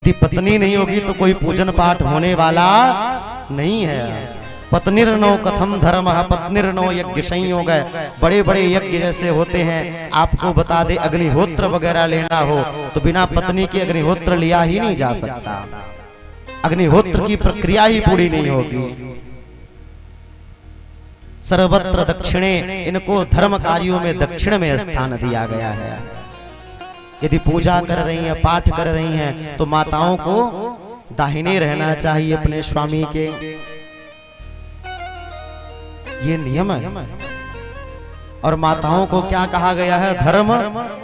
यदि पत्नी नहीं होगी तो कोई पूजन पाठ होने वाला नहीं है। पत्निर्नो कथम धर्म, पत्निर्नो यज्ञ संयोग। बड़े बड़े यज्ञ जैसे होते हैं, आपको बता दे अग्निहोत्र वगैरह लेना हो तो बिना पत्नी के अग्निहोत्र लिया ही नहीं जा सकता। अग्निहोत्र की प्रक्रिया ही पूरी नहीं होगी। सर्वत्र दक्षिणे, इनको धर्म कार्यों में दक्षिण में स्थान दिया गया है। यदि पूजा कर रही हैं, पाठ कर रही हैं तो माताओं को दाहिने रहना चाहिए अपने स्वामी के, ये नियम है। और माताओं को क्या कहा गया है? धर्म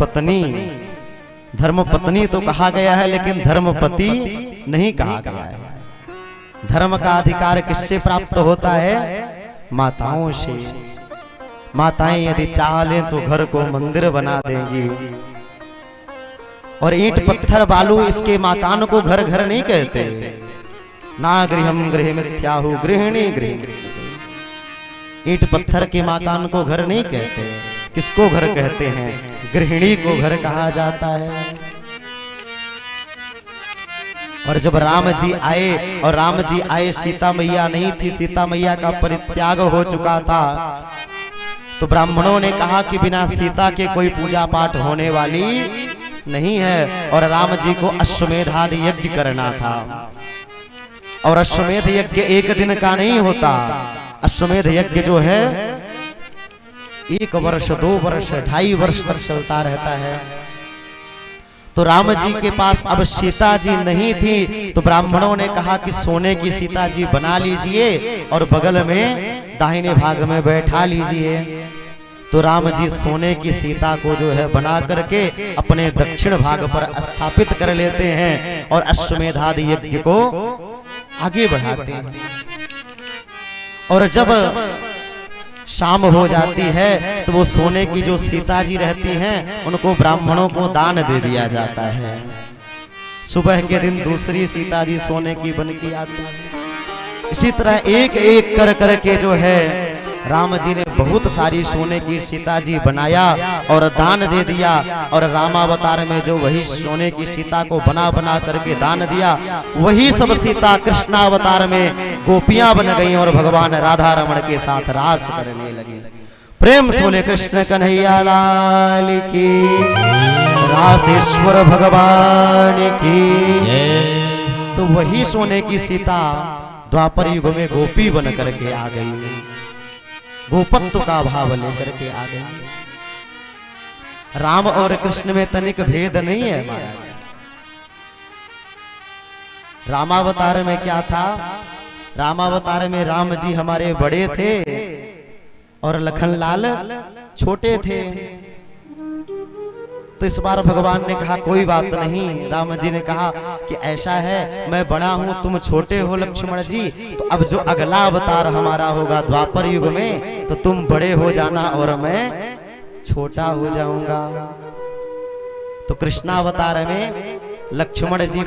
पत्नी। धर्म पत्नी तो कहा गया है लेकिन धर्मपति नहीं कहा गया है। धर्म का अधिकार किससे प्राप्त होता है? माताओं से। माताएं यदि चाह लें तो घर को मंदिर बना देंगी। और ईंट पत्थर बालू इसके मकान को घर घर नहीं कहते। ना गृहम गृह मिथ्याहु गृहिणी गृह। ईंट पत्थर के मकान को घर नहीं कहते। किसको घर कहते हैं? गृहिणी को घर कहा जाता है। और जब राम जी आए, और राम जी आए सीता मैया नहीं थी, सीता मैया का परित्याग हो चुका था, तो ब्राह्मणों ने कहा कि बिना सीता के कोई पूजा पाठ होने वाली नहीं है। और राम जी को अश्वमेधादि यज्ञ करना था। और अश्वमेध यज्ञ एक दिन का नहीं होता। अश्वमेध यज्ञ जो है 1 वर्ष, 2 वर्ष, 2.5 वर्ष तक चलता रहता है। तो राम जी के पास अब सीता जी नहीं थी, तो ब्राह्मणों ने कहा कि सोने की सीता जी बना लीजिए और बगल में दाहिने भाग में बैठा लीजिए। तो राम जी सोने की सीता को जो है बना करके अपने दक्षिण भाग पर स्थापित कर लेते हैं और अश्वमेधादि यज्ञ को आगे बढ़ाते हैं। और जब शाम हो जाती है तो वो सोने की जो सीता जी रहती हैं उनको ब्राह्मणों को दान दे दिया जाता है। सुबह के दिन दूसरी सीता जी सोने की बन के आती है। इसी तरह एक एक कर करके जो है राम जी ने बहुत सारी सोने की सीता जी बनाया और दान दे दिया। और रामावतार में जो वही सोने की सीता को बना बना करके दान दिया, वही सब सीता कृष्णावतार में गोपियां बन गई और भगवान राधा रमण के साथ रास करने लगे। प्रेम से बोले कृष्ण कन्हैया लाल की, रासेश्वर भगवान की। तो वही सोने की सीता द्वापर युग में गोपी बन करके आ गई, गोपत्व का भाव लेकर के आ गई। राम और कृष्ण में तनिक भेद नहीं है महाराज। रामावतार में क्या था? रामावतार में राम जी हमारे बड़े थे और लखनलाल छोटे थे। तो इस बार भगवान ने कहा कोई बात नहीं। राम जी ने कहा कि ऐसा है, मैं बड़ा हूं, तुम छोटे हो लक्ष्मण जी, तो अब जो अगला अवतार हमारा होगा द्वापर युग में तो तुम बड़े हो जाना और मैं छोटा हो जाऊंगा। तो कृष्णावतार में लक्ष्मण जी